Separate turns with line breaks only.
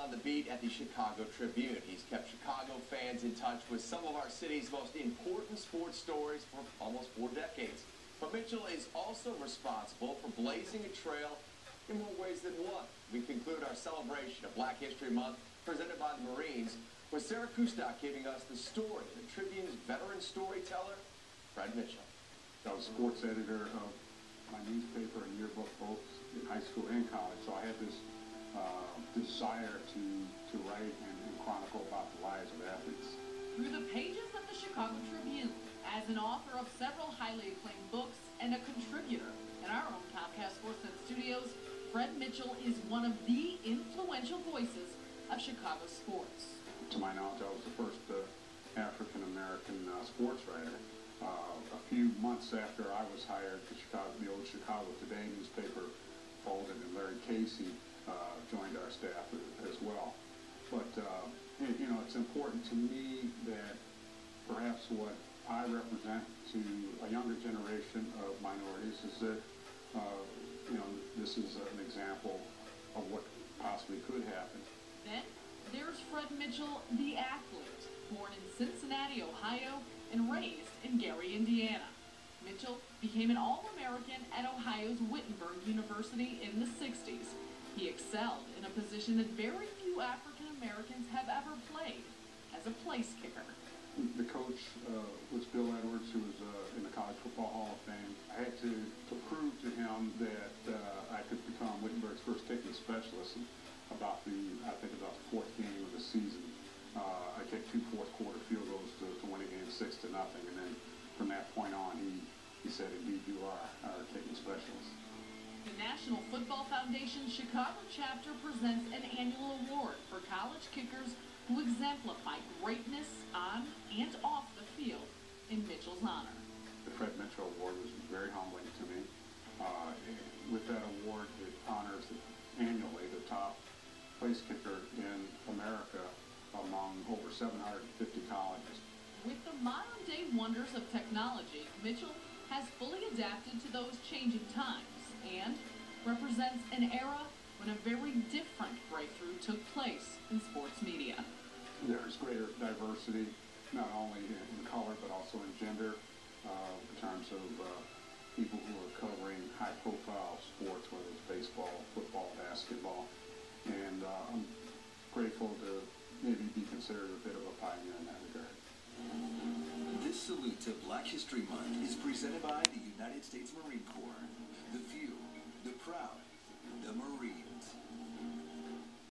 on the beat at the Chicago Tribune. He's kept Chicago fans in touch with some of our city's most important sports stories for almost 4 decades. But Mitchell is also responsible for blazing a trail in more ways than one. We conclude our celebration of Black History Month, presented by the Marines, with Sarah Kustok giving us the story of the Tribune's veteran storyteller, Fred Mitchell.
I was sports editor of my newspaper and yearbook both in high school and college, so I had this desire to write and chronicle about the lives of athletes.
Through the pages of the Chicago Tribune, as an author of several highly acclaimed books and a contributor in our own Comcast SportsNet studios, Fred Mitchell is one of the influential voices of Chicago sports.
To my knowledge, I was the first African-American sports writer. A few months after I was hired, the old Chicago Today newspaper folded, and Larry Casey joined our staff as well. But, you know, it's important to me that perhaps what I represent to a younger generation of minorities is that, you know, this is an example of what possibly could happen.
Then there's Fred Mitchell, the athlete, born in Cincinnati, Ohio, and raised in Gary, Indiana. Mitchell became an All-American at Ohio's Wittenberg University in the 60s. He excelled in a position that very few African Americans have ever played, as a place kicker.
The coach was Bill Edwards, who was in the College Football Hall of Fame. I had to prove to him that I could become Wittenberg's first kicking specialist. About I think about the 4th game of the season, I kicked 2 fourth-quarter field goals to win a game 6-0, and then from that point on, he said, "Indeed, you are our kicking specialist."
The National Football Foundation's Chicago chapter presents an annual award for college kickers who exemplify greatness on and off the field in Mitchell's honor.
The Fred Mitchell Award was very humbling to me. With that award, it honors annually the top place kicker in America among over 750 colleges.
With the modern-day wonders of technology, Mitchell has fully adapted to those changing times and represents an era when a very different breakthrough took place in sports media.
There's greater diversity, not only in color but also in gender, in terms of people who are covering high-profile sports, whether it's baseball, football, basketball, and I'm grateful to maybe be considered a bit of a pioneer in that regard.
This salute to Black History Month is presented by the United States Marine Corps. The few, the proud,